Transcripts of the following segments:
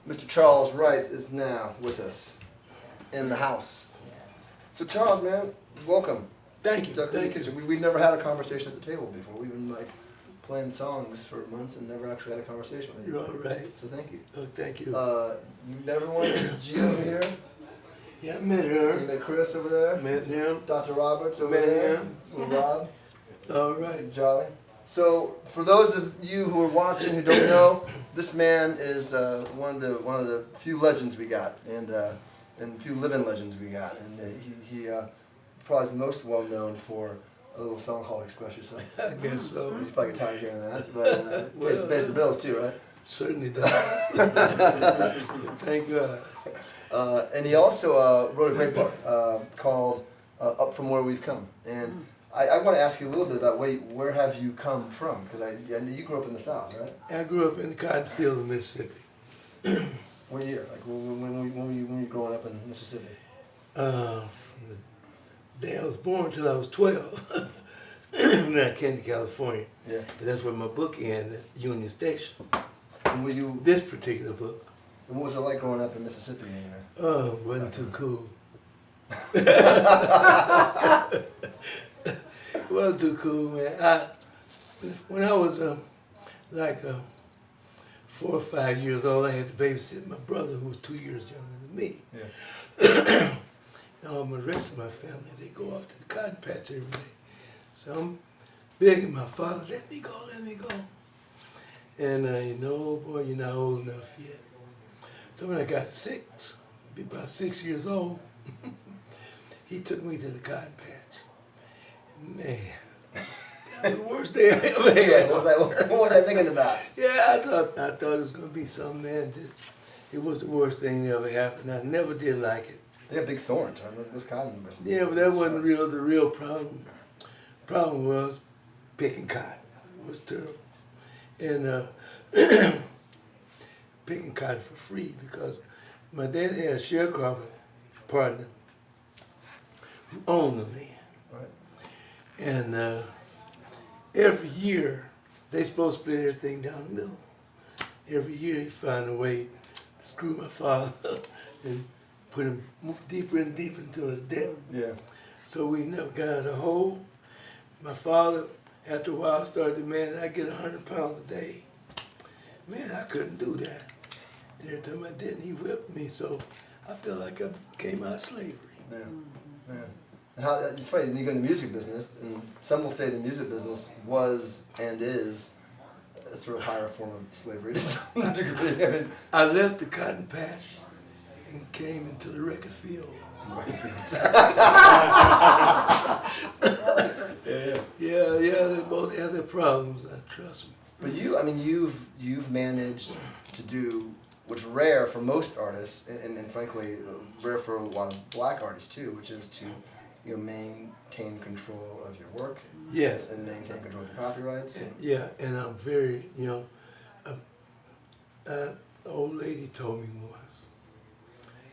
Mr. Charles Wright is now with us in the house. So Charles, man, welcome. Thank you. Thank you. We've never had a conversation at the table before. We've been like playing songs for months and never actually had a conversation with you. You're all right. So thank you. Oh, thank you. You never wanted G over here? Yeah, I met her. You met Chris over there? Met him. Dr. Roberts over Met there? him. With Rob? All right. Jolly. So, for those of you who are watching who don't know, this man is one of the few legends we got, and few living legends we got, and he probably is most well known for a little song called "Express Yourself." I guess so. You probably get tired of hearing that, but pays the bills too, right? Certainly does. Thank God. And he also wrote a great book called "Up From Where We've Come," and I want to ask you a little bit about where have you come from? Because I know you grew up in the South, right? I grew up in the cotton fields of Mississippi. What year? Like when were you growing up in Mississippi? From the day I was born till I was 12. Then I came to California. Yeah. And that's where my book ended, at Union Station. And were you? This particular book. And what was it like growing up in Mississippi? Oh, it wasn't too cool. It wasn't too cool, man. When I was 4 or 5 years old, I had to babysit my brother, who was 2 years younger than me. Yeah. And all the rest of my family, they go off to the cotton patch every day. So I'm begging my father, let me go, let me go. And boy, you're not old enough yet. So when I got 6, about 6 years old, he took me to the cotton patch. Man, that was the worst day I ever had. What was I thinking about? Yeah, I thought it was gonna be something, man. It was the worst thing that ever happened. I never did like it. They got big thorns, right? Those cotton. Yeah, but that wasn't the real problem. Problem was picking cotton. It was terrible. And picking cotton for free because my dad had a sharecropping partner who owned the land. Right. And every year, they supposed to split everything down the middle. Every year, he found a way to screw my father up and put him deeper and deeper into his debt. Yeah. So we never got out of the hole. My father, after a while, started demanding I get 100 pounds a day. Man, I couldn't do that. And every time I didn't, he whipped me. So I felt like I came out of slavery. Yeah. Yeah. And how it's funny, you go in the music business, and some will say the music business was and is a sort of higher form of slavery to some degree. I mean, I left the cotton patch and came into the record field. Yeah, they both have their problems, trust me. But you've managed to do what's rare for most artists, and frankly rare for a lot of black artists too, which is to maintain control of your work. Yes. And maintain control of your copyrights. Yeah, and I'm very, the old lady told me once,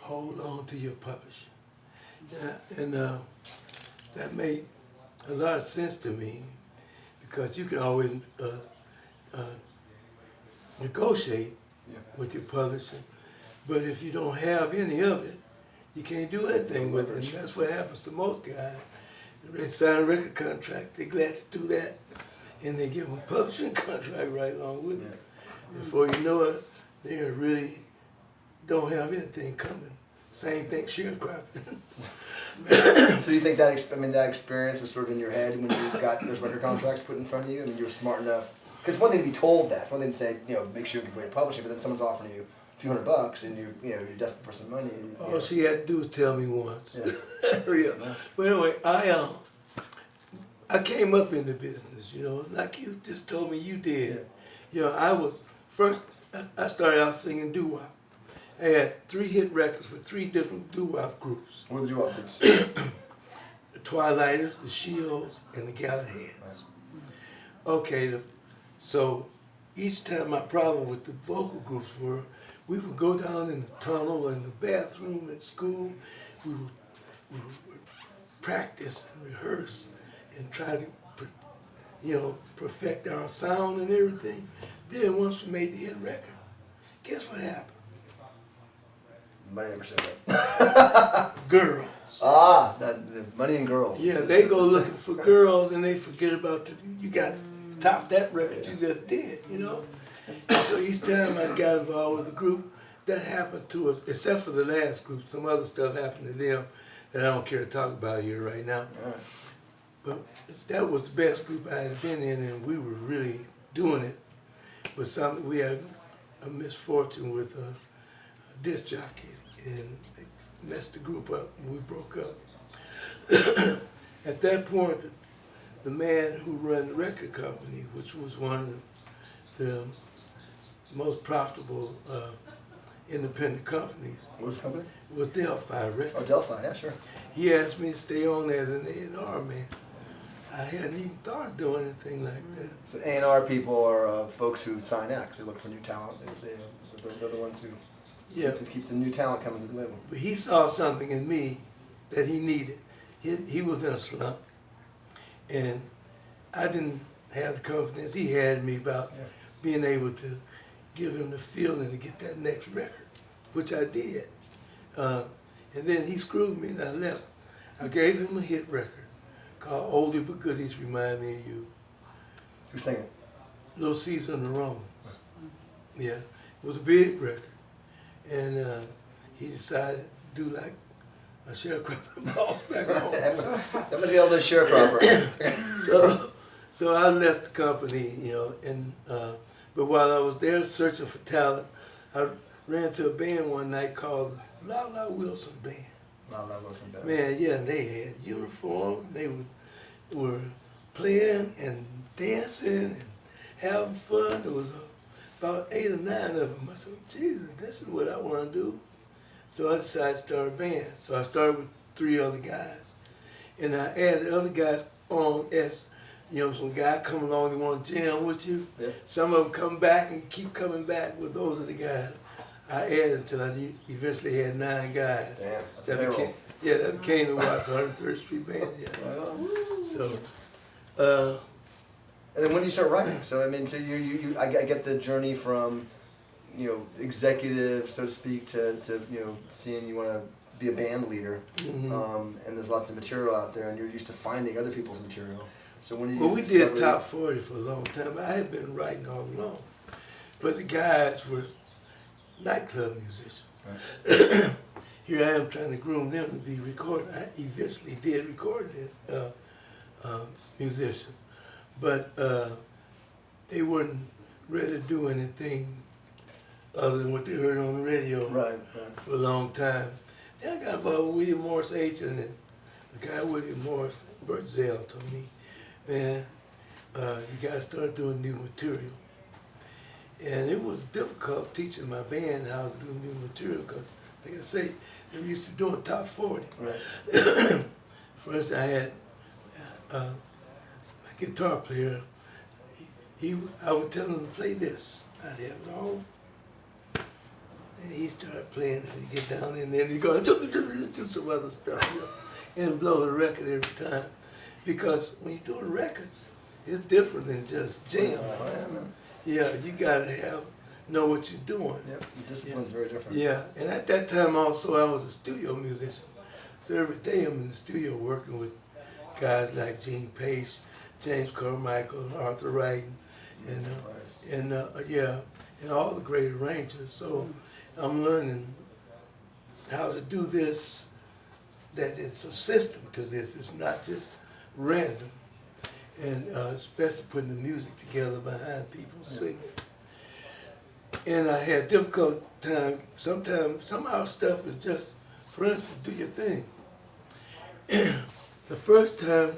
hold on to your publishing. Yeah, and that made a lot of sense to me because you can always negotiate with your publisher, but if you don't have any of it, you can't do anything with it. And that's what happens to most guys. They sign a record contract, they're glad to do that, and they give them a publishing contract right along with it. Before you know it, they really don't have anything coming. Same thing, sharecropping. So you think that experience was sort of in your head when you got those record contracts put in front of you? I mean, you were smart enough. Because it's one thing to be told that. It's one thing to say, make sure you're publishing, but then someone's offering you a few $100 and you're desperate for some money. And, All she had to do was tell me once. Yeah. Yeah. But anyway, I came up in the business, like you just told me you did. I started out singing doo-wop. I had 3 hit records for 3 different doo-wop groups. What were the doo-wop groups? The Twilighters, the Shields, and the Galahad's. Right. Okay, so each time my problem with the vocal groups were, we would go down in the tunnel or in the bathroom at school, we would practice and rehearse and try to, perfect our sound and everything. Then once we made the hit record, guess what happened? Money never showed up. Girls. Ah, that money and girls. Yeah, they go looking for girls and they forget about you got to top that record you just did, you know? And so each time I got involved with a group, that happened to us, except for the last group. Some other stuff happened to them that I don't care to talk about here right now. Right. But that was the best group I had been in, and we were really doing it. But we had a misfortune with a disc jockey, and they messed the group up, and we broke up. At that point, the man who ran the record company, which was one of the most profitable independent companies, What was the company? was Delphi Records. Oh, Delphi, yeah, sure. He asked me to stay on as an A&R man. I hadn't even thought of doing anything like that. So A&R people are folks who sign acts. They look for new talent. They're the ones who keep the new talent coming to the label. But he saw something in me that he needed. He was in a slump, and I didn't have the confidence he had in me about being able to give him the feeling to get that next record, which I did. And then he screwed me and I left. I gave him a hit record called Oldie But Goodies Remind Me of You. Who sang it? Little Caesar and the Romans. Yeah, it was a big record. And he decided to do like a sharecropping boss back home. That must be all the sharecropper. So I left the company, you know, and but while I was there searching for talent, I ran to a band one night called La La Wilson Band. La La Wilson Band. Man, yeah, they had uniforms. They were playing and dancing and having fun. There was about 8 or 9 of them. I said, Jesus, this is what I want to do. So I decided to start a band. So I started with 3 other guys. And I added other guys on as, you know, some guy come along, they want to jam with you. Yeah. Some of them come back and keep coming back with those are the guys. I added until I eventually had 9 guys. Damn, that's a that payroll. that became the Watts 103rd Street Band. Yeah. Right on. So, And then when do you start writing? So I mean, so I get the journey from, you know, executive, so to speak, to you know, seeing you want to be a band leader, and there's lots of material out there, and you're used to finding other people's material. So when you well, we did top 40 for a long time. I had been writing all along, but the guys were nightclub musicians. Right. Here I am trying to groom them to be recorded. I eventually did record musicians, but they weren't ready to do anything other than what they heard on the radio for a long time. Then I got involved with William Morris agent, and the guy William Morris, Bert Zell, told me, man, you got to start doing new material. And it was difficult teaching my band how to do new material because, like I say, they were used to doing top 40. Right. For instance, I had my guitar player, I would tell him to play this. I'd have it all. And he started playing, and he'd get down in there, and he'd go, do some other stuff, you know, and blow the record every time. Because when you're doing records, it's different than just jam. Yeah, you gotta know what you're doing. Yep, the discipline's very different. Yeah, and at that time also I was a studio musician. So every day I'm in the studio working with guys like Gene Pace, James Carmichael, Arthur Wright, and all the great arrangers. So I'm learning how to do this, that it's a system to this. It's not just random. And especially putting the music together behind people singing. And I had difficult time. Sometimes some of our stuff is just, for instance, do your thing. The first time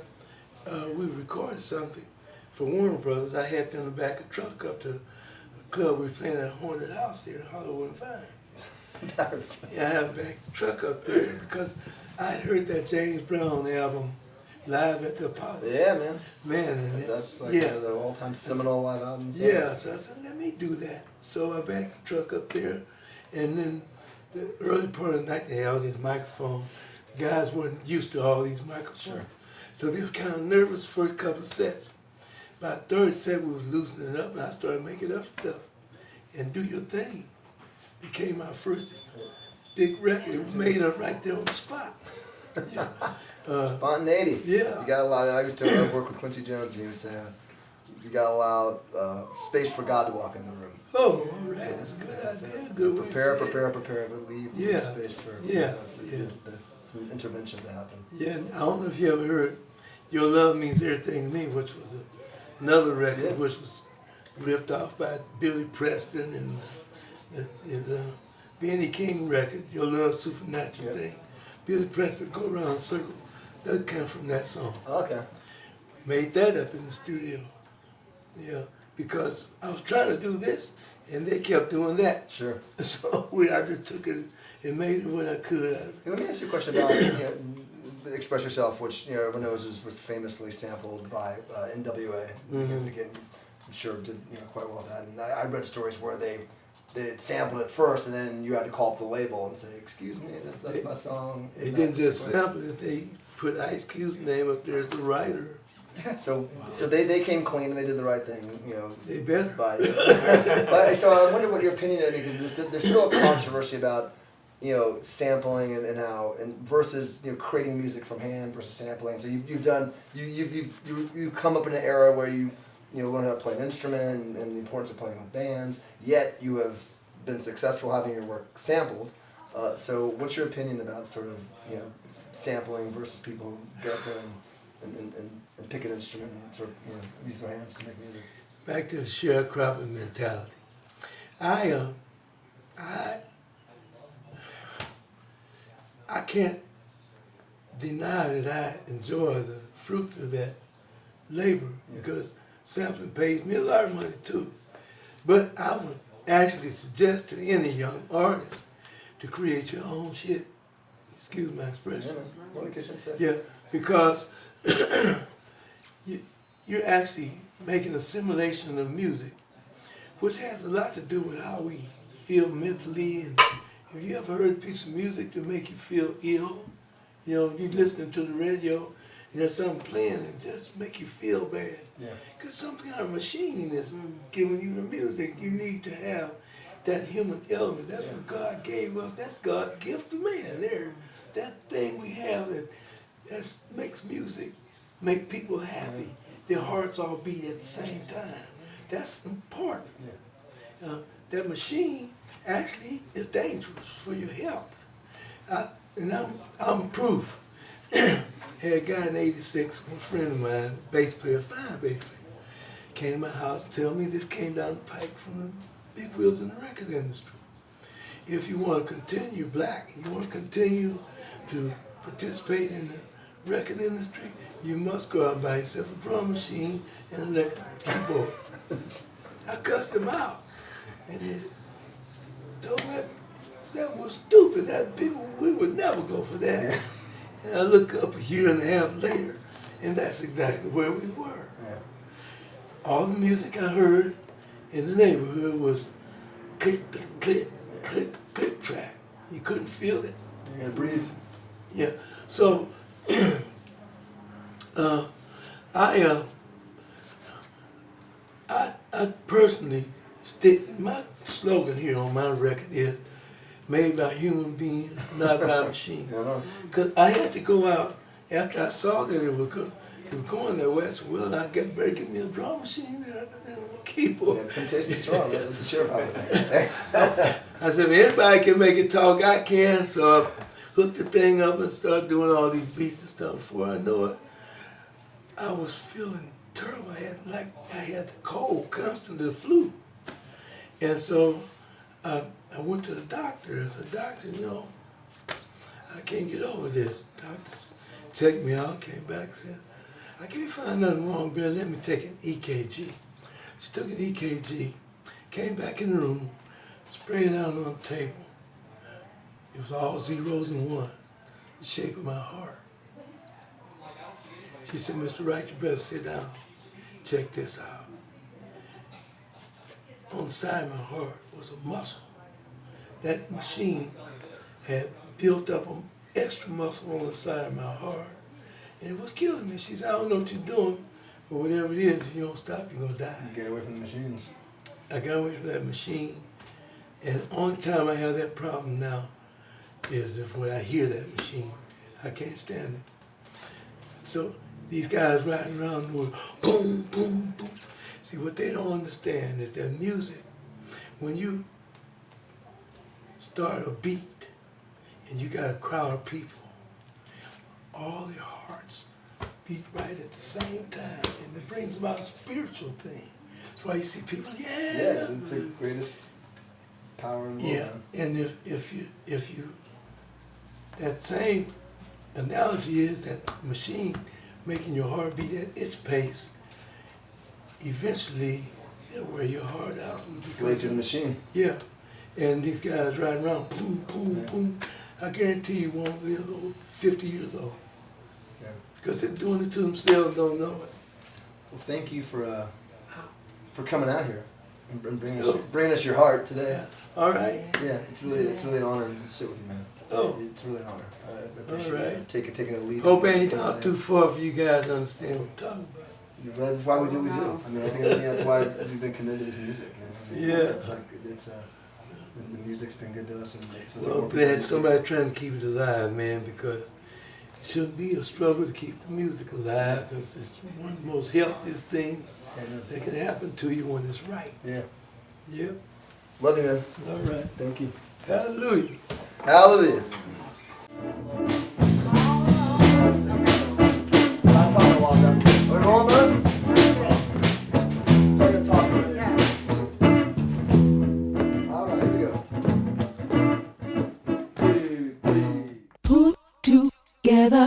we recorded something for Warner Brothers, I had them to back a truck up to a club we were playing at a haunted house here in Hollywood and Vine. Yeah, I had to back the truck up there because I had heard that James Brown album, Live at the Apollo. Yeah, man. Man, and that's like one of the all-time seminal live albums. Yeah, so I said, let me do that. So I backed the truck up there, and then the early part of the night, they had all these microphones. The guys weren't used to all these microphones. Sure. So they was kind of nervous for a couple of sets. By the 3rd set, we was loosening it up, and I started making up stuff. And Do Your Thing became our first big record. It was made up right there on the spot. Yeah. Spontaneity. Yeah. You gotta allow. I used to work with Quincy Jones, and he would say, "You gotta allow space for God to walk in the room." Oh, all right. That's a good idea. Good way to Prepare, say it. prepare, but leave Yeah. space for some intervention to happen. Yeah, I don't know if you ever heard Your Love Means Everything to Me, which was another record which was ripped off by Billy Preston and the Benny King record, Your Love Supernatural thing. Billy Preston Go Around in Circle. That came from that song. Okay. Made that up in the studio. Yeah, because I was trying to do this and they kept doing that. Sure. So I just took it and made it what I could. Hey, let me ask you a question about Express Yourself, which everyone knows was famously sampled by N.W.A. Mm-hmm. Again, I'm sure did quite well with that. And I read stories where they sampled it first, and then you had to call up the label and say, "Excuse me, that's my song." They didn't just sample it; they put Ice Cube's name up there as the writer. So they came clean and they did the right thing, They better. But so I wonder what your opinion is, because there's still a controversy about sampling and how versus creating music from hand versus sampling. So you've come up in an era where you learn how to play an instrument and the importance of playing with bands. Yet you have been successful having your work sampled. So what's your opinion about sort of sampling versus people who get up there and pick an instrument and sort of use their hands to make music? Back to the sharecropping mentality. I can't deny that I enjoy the fruits of that labor because sampling pays me a lot of money too. But I would actually suggest to any young artist to create your own shit. Excuse my expression. Yeah, because you're actually making a simulation of music, which has a lot to do with how we feel mentally. And have you ever heard a piece of music to make you feel ill? You're listening to the radio and there's something playing and just make you feel bad. Yeah. Because some kind of machine is giving you the music. You need to have that human element. That's what God gave us. That's God's gift to man. That thing we have that makes music, make people happy. Their hearts all beat at the same time. That's important. That machine actually is dangerous for your health. And I'm proof. Had a guy in '86, a friend of mine, bass player, fine bass player, came to my house and tell me this came down the pike from the big wheels in the record industry. If you want to continue black, you want to continue to participate in the record industry, you must go out and buy yourself a drum machine and an electric keyboard. I cussed him out. And they told me that was stupid. That people, we would never go for that. And I look up a year and a half later, and that's exactly where we were. All the music I heard in the neighborhood was click, click, click, click, click track. You couldn't feel it. You gotta breathe. Yeah. So I personally my slogan here on my record is made by human beings, not by machines. Because I had to go out after I saw that it was going that way. I said, well, I better get me a drum machine and a keyboard. Some taste is strong. That's a sure problem. I said, everybody can make it talk, I can. So I hooked the thing up and started doing all these beats and stuff. Before I know it, I was feeling terrible. I had the cold, constantly the flu. And so I went to the doctor. I said, doctor, I can't get over this. Doctor checked me out, came back and said, I can't find nothing wrong, Bill. Let me take an EKG. She took an EKG, came back in the room, sprayed it out on the table. It was all zeros and ones, the shape of my heart. She said, Mr. Wright, you better sit down. Check this out. On the side of my heart was a muscle. That machine had built up an extra muscle on the side of my heart, and it was killing me. She said, I don't know what you're doing, but whatever it is, if you don't stop, you're gonna die. You get away from the machines. I got away from that machine, and the only time I have that problem now is if when I hear that machine, I can't stand it. So these guys riding around doing boom, boom, boom. See, what they don't understand is that music, when you start a beat and you got a crowd of people, all their hearts beat right at the same time, and it brings about a spiritual thing. That's why you see people, Yes, it's the greatest power in the world. yeah, and if you that same analogy is that machine making your heart beat at its pace, eventually it'll wear your heart out. Slave to the machine. Yeah, and these guys riding around, boom, boom, boom. I guarantee you won't live over 50 years old. Yeah. Because they're doing it to themselves, don't know it. Well, thank you for coming out here and bringing us your heart today. Yeah. All right. Yeah, it's really an honor to sit with you, man. Oh. It's really an honor. I appreciate All right. you taking a lead. Hope I ain't out too far for you guys to understand what I'm talking about. That's why we do what we do. I mean, I think that's why we've been committed to this music. I mean, Yeah. It's like the music's been good to us, and it feels Well, like I'm more glad people- somebody trying to keep it alive, man, because it shouldn't be a struggle to keep the music alive, because it's one of the most healthiest things that can happen to you when it's right. Yeah. Yep. Love you, man. All right. Thank you. Hallelujah. Hallelujah. Are we rolling, bud? So I can talk for a minute. All right, here we go. 2, 3. Put together